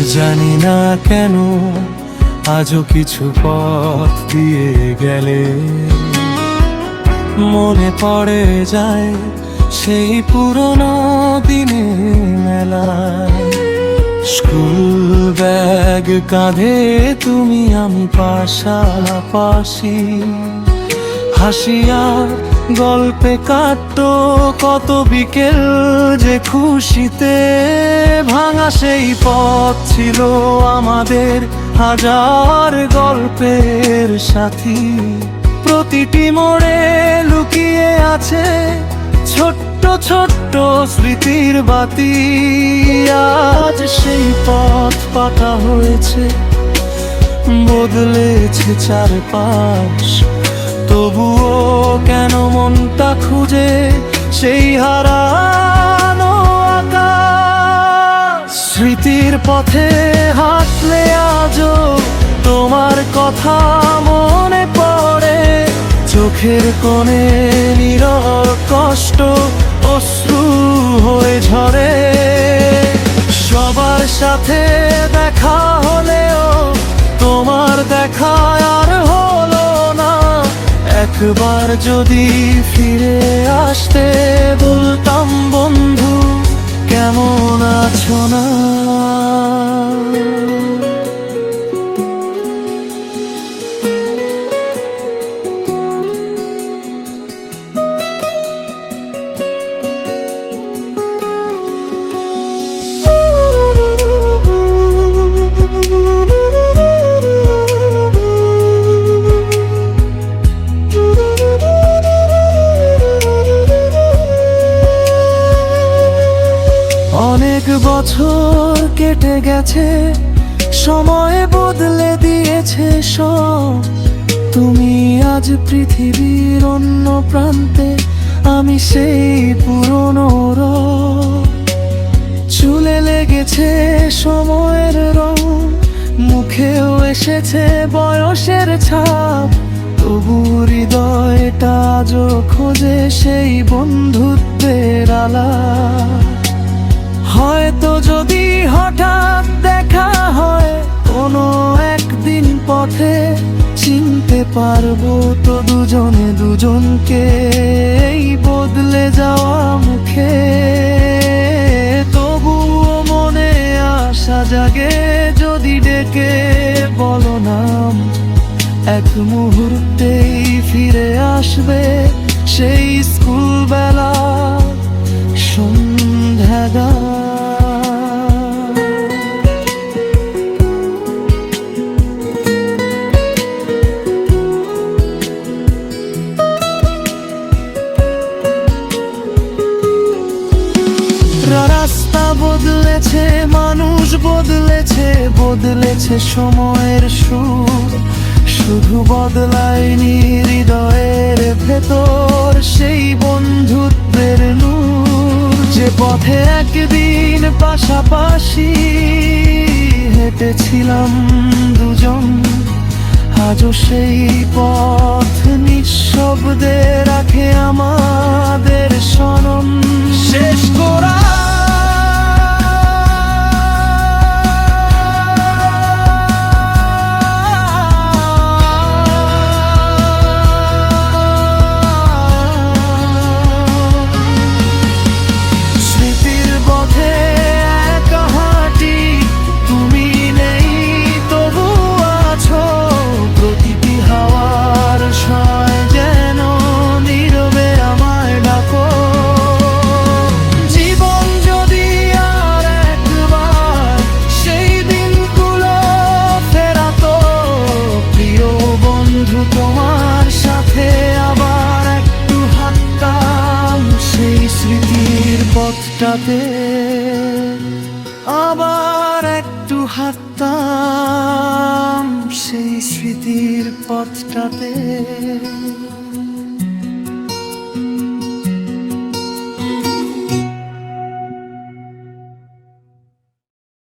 জানি না কেন আজও কিছু পথ দিয়ে গেলে মনে পড়ে যায় সেই পুরনো দিনে মেলায়। স্কুল ব্যাগ কাঁধে তুমি আমি পাশাপাশি, হাসিয়া গল্পে কাটতো কত বিকেল যে খুশিতে। ভাঙা সেই পথ ছিল আমাদের হাজার গল্পের সাথী, প্রতিটি মোড়ে লুকিয়ে আছে ছোট্ট ছোট্ট স্মৃতির বাতি। আজ সেই পথ পাতা হয়েছে, বদলেছে চারপাশ, তবুও কেন মনটা খুঁজে সেই হারানো আকাশ। স্মৃতির পথে হাঁটলে আজও তোমার কথা মনে পড়ে, চোখের কোণে নীরব কষ্ট অশ্রু হয়ে ঝরে। সবার সাথে দেখা হলেও তোমার দেখা আর হলো না। একবার যদি ফিরে আসতে বলতাম বন্ধু কেমন আছো না। অনেক বছর কেটে গেছে, সময় বদলে দিয়েছে সব। তুমি আজ পৃথিবীর অন্য প্রান্তে, আমি সেই পুরনো রব। চুলে লেগেছে সময়ের রং, মুখেও এসেছে বয়সের ছাপ, তবু হৃদয়টা আজও খোঁজে সেই বন্ধুত্বের আলাপ। হয়তো যদি হঠাৎ দেখা হয় কোনো একদিন পথে, চিনতে পারবো তো দুজনে দুজনকে এই বদলে যাওয়া মুখে। তবুও মনে আশা জাগে যদি ডেকে বলো নাম, এক মুহূর্তেই ফিরে আসবে সেই স্কুল বেলা সন্ধ্যাগা। রাস্তা বদলেছে, মানুষ বদলেছে, বদলেছে সময়ের সুর, শুধু বদলায়নি হৃদয়ের ভেতর সেই বন্ধুত্বের নূর। যে পথে একদিন পাশাপাশি হেঁটেছিলাম দুজন, আজও সেই পথ নিঃশব্দে রাখে আমাদের স্মরণ। শেষ করা স্মৃতির পথে একা হাঁটি, তুমি নেই তবু আছো, প্রতিটি হাওয়ার ছয় যেন নীরবে আমায় ডাকো। জীবন যদি আর একবার সেই দিনগুলো ফেরাতো, প্রিয় বন্ধু তোমার সাথে আবার একটু হাঁটতাম সেই স্মৃতির পথটাতে, আবার একটু হাঁটতাম সেই স্মৃতির পথটাতে।